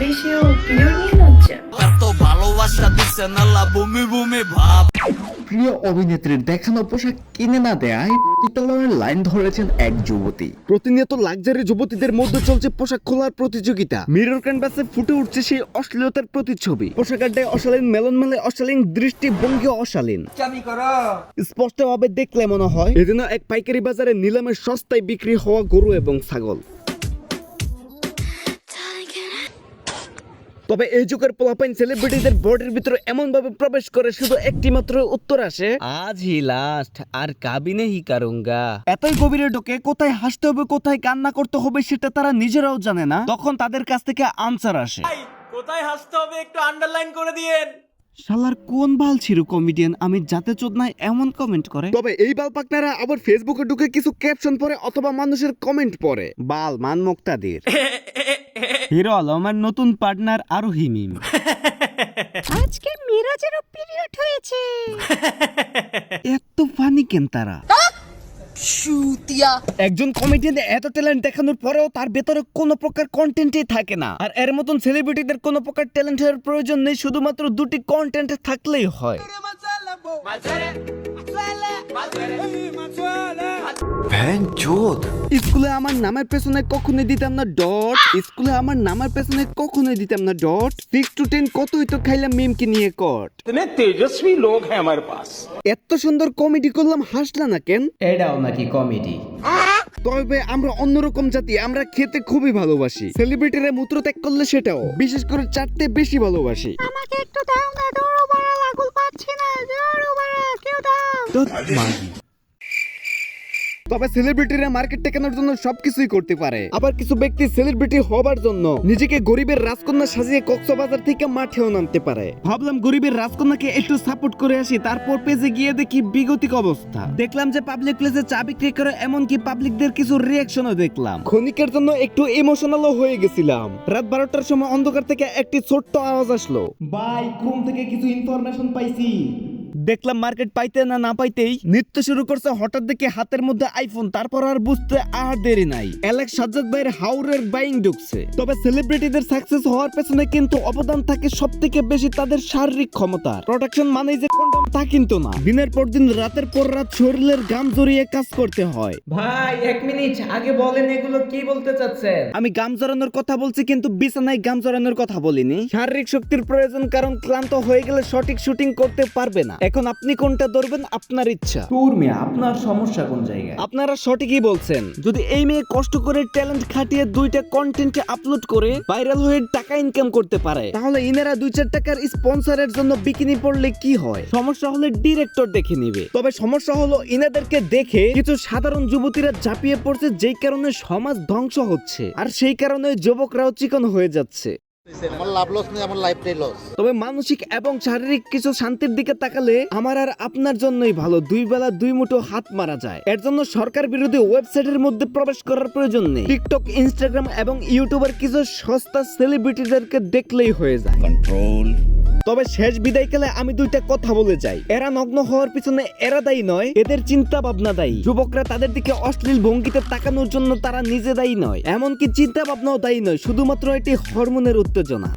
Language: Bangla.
দেশীয় পিওর নিয়ে যাচ্ছেন? এত ভালোবাসা দিচ্ছে নাল্লা বমি বমি ভাব। প্রিয় অভিনেত্রীর দেখানো পোশাক কিনে না দেয়ায় বিদ্যালয়ের লাইন ধরেছেন এক যুবতী। প্রতিনিয়ত লাক্সারি যুবতীদের মধ্যে চলছে পোশাক খোলার প্রতিযোগিতা। মিরর ক্যানভাসে ফুটে উঠছে সেই অশ্লীলতার প্রতিচ্ছবি। পোশাক আড্ডায় অশালীন, মেলন মেলে অশালীন, দৃষ্টিভঙ্গি অশালীন। স্পষ্টভাবে দেখলে মনে হয় এদিন এক পাইকারি বাজারে নিলামে সস্তায় বিক্রি হওয়া গরু এবং ছাগল। তবে এই যুগের পোলাপাইন সেলিব্রিটিদের বডির ভিতরে এমন ভাবে প্রবেশ করে শুধু একটি মাত্র উত্তর আসে, আজ হি লাস্ট, আর কাবিনে হি কারুঙ্গা। এতই গভীরে ঢোকে কোথায় হাসতে হবে কোথায় কান্না করতে হবে সেটা তারা নিজেরাও জানে না। তখন তাদের কাছ থেকে আনসার আসে, কোথায় হাসতে হবে একটু আন্ডারলাইন করে দিয়েন। শালার কোন বাল ছিল কমেডিয়ান আমি যাতে চোদনায় এমন কমেন্ট করে। তবে এই বাল পাকনারা আবার ফেসবুকে ঢুকে কিছু ক্যাপশন পড়ে অথবা মানুষের কমেন্ট পড়ে। বাল মান মুক্তাদির হিরো আলমের নতুন পার্টনার আরোহী মিম। আজকে মিরাজেরও পিরিয়ড হয়েছে। এত ফানি কেন তারা? একজন কমেডিয়ান এত ট্যালেন্ট দেখানোর পরেও তার ভেতরে কোনো প্রকার কন্টেন্টই থাকে না। আর এর মতন সেলিব্রিটিদের কোনো প্রকার ট্যালেন্টের প্রয়োজন নেই, শুধুমাত্র দুটি কন্টেন্ট থাকলেই হয়। স্কুলে আমার নামের পেছনে কখনোই দিতাম না ডট, স্কুলে আমার নামের পেছনে কখনোই দিতাম না ডট। 6 to 10 কতই তো খাইলাম মিমকে নিয়ে কট। इतने तेजस्वी लोग हैं हमारे पास। এত সুন্দর কমেডি করলাম হাসলা না কেন? এটাও নাকি কমেডি? তবে আমরা অন্যরকম জাতি, আমরা খেতে খুবই ভালোবাসি। সেলিব্রিটিরা মূত্র ত্যাগ করলে সেটাও, বিশেষ করে চাটতে বেশি ভালোবাসি। আমাকে একটু দাও না, দৌড়ো বাড়া, লাগুল পাচ্ছি না, দৌড়ো বাড়া, কেউ দাও। তবে সেলিব্রিটিরা মার্কেট টেকানোর জন্য সবকিছুই করতে পারে। আবার কিছু ব্যক্তি সেলিব্রিটি হবার জন্য নিজেকে গরিবের রাজকন্যা সাজিয়ে কক্সবাজার থেকে মাঠেও নামতে পারে। ভাবলাম গরিবের রাজকন্যাকে একটু সাপোর্ট করে আসি, তারপর পেজে গিয়ে দেখি বিগতিক অবস্থা। দেখলাম যে পাবলিক প্লেসে চা বিক্রি করে, এমনকি পাবলিকদের কিছু রিয়াকশনও দেখলাম। ক্ষণিকের জন্য একটু ইমোশনালও হয়ে গেছিলাম। রাত 12টার সময় অন্ধকার থেকে একটি ছোট্ট আওয়াজ আসলো, ভাই ঘুম থেকে কিছু ইনফরমেশন পাইছি। দেখলাম মার্কেট পাইতে না পাইতেই নৃত্য শুরু করছে। হঠাৎ দেখে হাতের মধ্যে আইফোন, তারপর আর বুঝতে আর দেরি নাই, অ্যালেক্স সাজ্জাদ ভাইয়ের হাউরের বাইং ঢুকছে। তবে সেলিব্রিটিদের সাকসেস হওয়ার পেছনে কিন্তু অবদান থাকে সবথেকে বেশি তাদের শারীরিক ক্ষমতার। প্রোডাকশন মানেই যে কন্ডম তা কিন্তু না। দিনের পর দিন, রাতের পর রাত শরীরের গাম জড়িয়ে কাজ করতে হয়। ভাই 1 মিনিট আগে বলেন এগুলো কি বলতে চাচ্ছেন? আমি গাম জড়ানোর কথা বলছি, কিন্তু বিছানায় গাম জড়ানোর কথা বলিনি। শারীরিক শক্তির প্রয়োজন, কারণ ক্লান্ত হয়ে গেলে সঠিক শুটিং করতে পারবে না। এখন আপনি কোনটা ধরবেন আপনার ইচ্ছা। তোর মেয়ে আপনার সমস্যা কোন জায়গায়? আপনারা সঠিকই বলছেন। যদি এই মেয়ে কষ্ট করে ট্যালেন্ট খাটিয়ে 2টা কন্টেন্টে আপলোড করে ভাইরাল হয়ে টাকা ইনকাম করতে পারে, তাহলে ইনারা 2-4 টাকার স্পন্সরের জন্য বিকিনি পড়লে কি হয়? সমস্যা হলে ডিরেক্টর দেখে নিবে। তবে সমস্যা হলো ইনাদেরকে দেখে কিছু সাধারণ যুবতীরা ঝাঁপিয়ে পড়ছে, যেই কারণে সমাজ ধ্বংস হচ্ছে, আর সেই কারণে যুবকরাও চিকন হয়ে যাচ্ছে। আমার লাভ লস নেই, আমার লাইফটাই লস। তবে মানসিক এবং শারীরিক কিছু শান্তির দিকে তাকালে আমার আর আপনার জন্যই ভালো। 2 বেলা 2 মুঠো হাত মারা যায়। এর জন্য সরকার বিরোধী ওয়েবসাইটের মধ্যে প্রবেশ করার প্রয়োজন নেই। টিকটক, ইনস্টাগ্রাম এবং ইউটিউবের কিছু সস্তা সেলিব্রিটিদেরকে দেখলেই হয়ে যায় কন্ট্রোল। তবে শেষ বিদায়কালে আমি 2টা কথা বলে যাই। এরা নগ্ন হওয়ার পিছনে এরা দায়ী নয়, এদের চিন্তা ভাবনা দায়ী। যুবকরা তাদের দিকে অশ্লীল ভঙ্গিতে তাকানোর জন্য তারা নিজে দায়ী নয়, এমনকি চিন্তা ভাবনাও দায়ী নয়, শুধুমাত্র এটি হরমোনের উত্তেজনা।